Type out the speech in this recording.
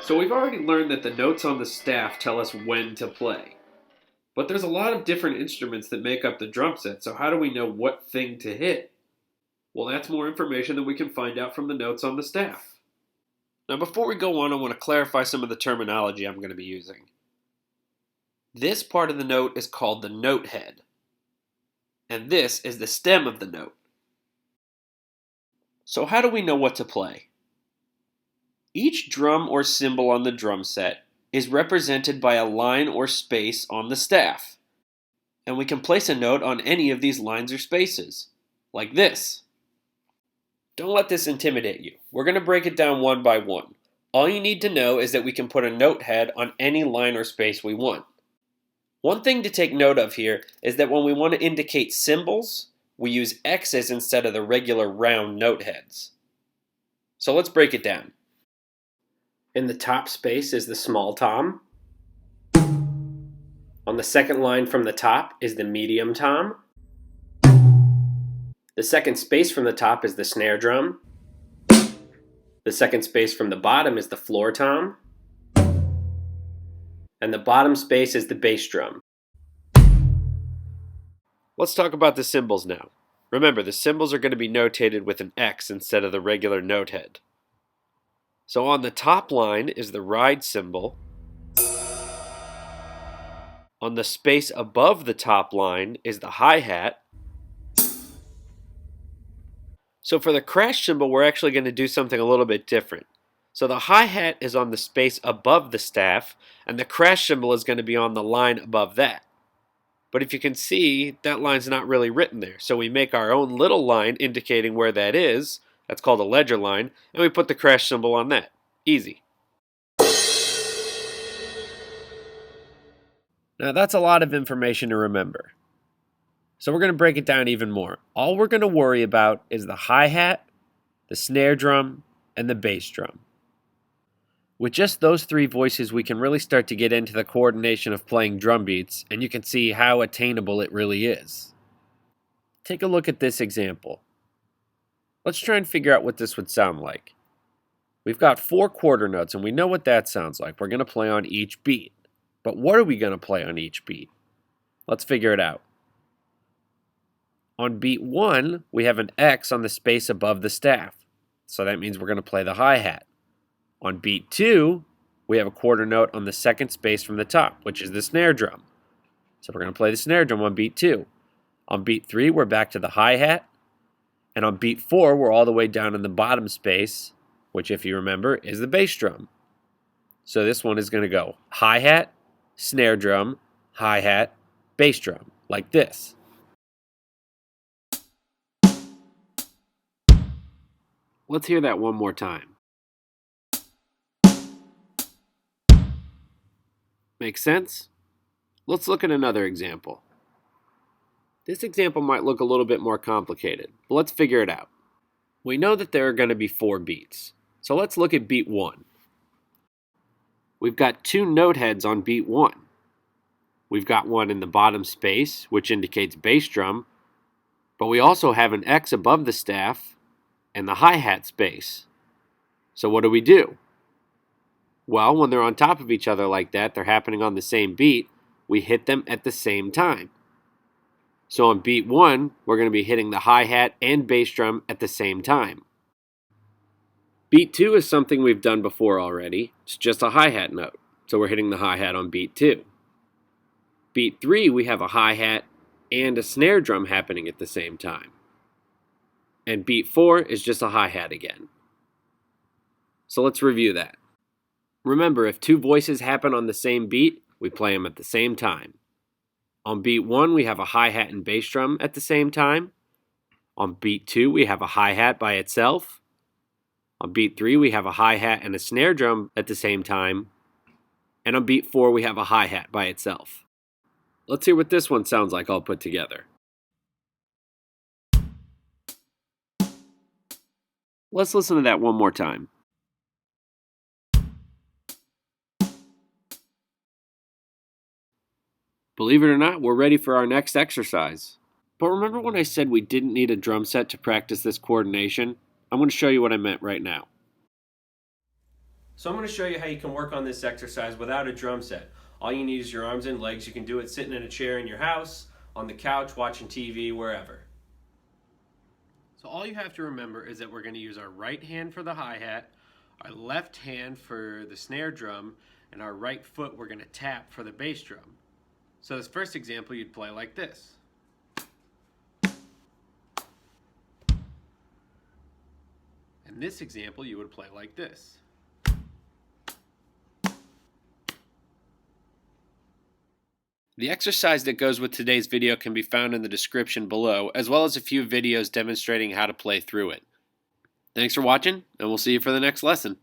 So we've already learned that the notes on the staff tell us when to play. But there's a lot of different instruments that make up the drum set, so how do we know what thing to hit? Well, that's more information that we can find out from the notes on the staff. Now, before we go on, I want to clarify some of the terminology I'm going to be using. This part of the note is called the note head, and this is the stem of the note. So how do we know what to play? Each drum or cymbal on the drum set is represented by a line or space on the staff, and we can place a note on any of these lines or spaces, like this. Don't let this intimidate you. We're going to break it down one by one. All you need to know is that we can put a note head on any line or space we want. One thing to take note of here is that when we want to indicate cymbals, we use X's instead of the regular round note heads. So let's break it down. In the top space is the small tom. On the second line from the top is the medium tom. The second space from the top is the snare drum. The second space from the bottom is the floor tom. And the bottom space is the bass drum. Let's talk about the cymbals now. Remember, the cymbals are going to be notated with an X instead of the regular note head. So on the top line is the ride cymbal. On the space above the top line is the hi-hat. So for the crash cymbal, we're actually going to do something a little bit different. So the hi-hat is on the space above the staff, and the crash cymbal is going to be on the line above that. But if you can see, that line's not really written there. So we make our own little line indicating where that is. That's called a ledger line, and we put the crash cymbal on that. Easy. Now that's a lot of information to remember. So we're going to break it down even more. All we're going to worry about is the hi-hat, the snare drum, and the bass drum. With just those three voices, we can really start to get into the coordination of playing drum beats, and you can see how attainable it really is. Take a look at this example. Let's try and figure out what this would sound like. We've got 4 quarter notes, and we know what that sounds like. We're going to play on each beat. But what are we going to play on each beat? Let's figure it out. On beat 1, we have an X on the space above the staff. So that means we're going to play the hi-hat. On beat 2, we have a quarter note on the second space from the top, which is the snare drum. So we're going to play the snare drum on beat 2. On beat 3, we're back to the hi-hat. And on beat 4, we're all the way down in the bottom space, which, if you remember, is the bass drum. So this one is going to go hi-hat, snare drum, hi-hat, bass drum, like this. Let's hear that one more time. Make sense? Let's look at another example. This example might look a little bit more complicated, but let's figure it out. We know that there are going to be 4 beats, so let's look at beat 1. We've got 2 note heads on beat 1. We've got one in the bottom space, which indicates bass drum, but we also have an X above the staff and the hi-hat space. So what do? Well, when they're on top of each other like that, they're happening on the same beat, we hit them at the same time. So on beat 1, we're going to be hitting the hi-hat and bass drum at the same time. Beat 2 is something we've done before already. It's just a hi-hat note, so we're hitting the hi-hat on beat 2. Beat 3, we have a hi-hat and a snare drum happening at the same time. And beat 4 is just a hi-hat again. So let's review that. Remember, if 2 voices happen on the same beat, we play them at the same time. On beat 1, we have a hi-hat and bass drum at the same time. On beat 2, we have a hi-hat by itself. On beat 3, we have a hi-hat and a snare drum at the same time. And on beat 4, we have a hi-hat by itself. Let's hear what this one sounds like all put together. Let's listen to that one more time. Believe it or not, we're ready for our next exercise. But remember when I said we didn't need a drum set to practice this coordination? I'm going to show you what I meant right now. So I'm going to show you how you can work on this exercise without a drum set. All you need is your arms and legs. You can do it sitting in a chair in your house, on the couch, watching TV, wherever. So all you have to remember is that we're going to use our right hand for the hi-hat, our left hand for the snare drum, and our right foot we're going to tap for the bass drum. So this first example you'd play like this. In this example you would play like this. The exercise that goes with today's video can be found in the description below, as well as a few videos demonstrating how to play through it. Thanks for watching, and we'll see you for the next lesson.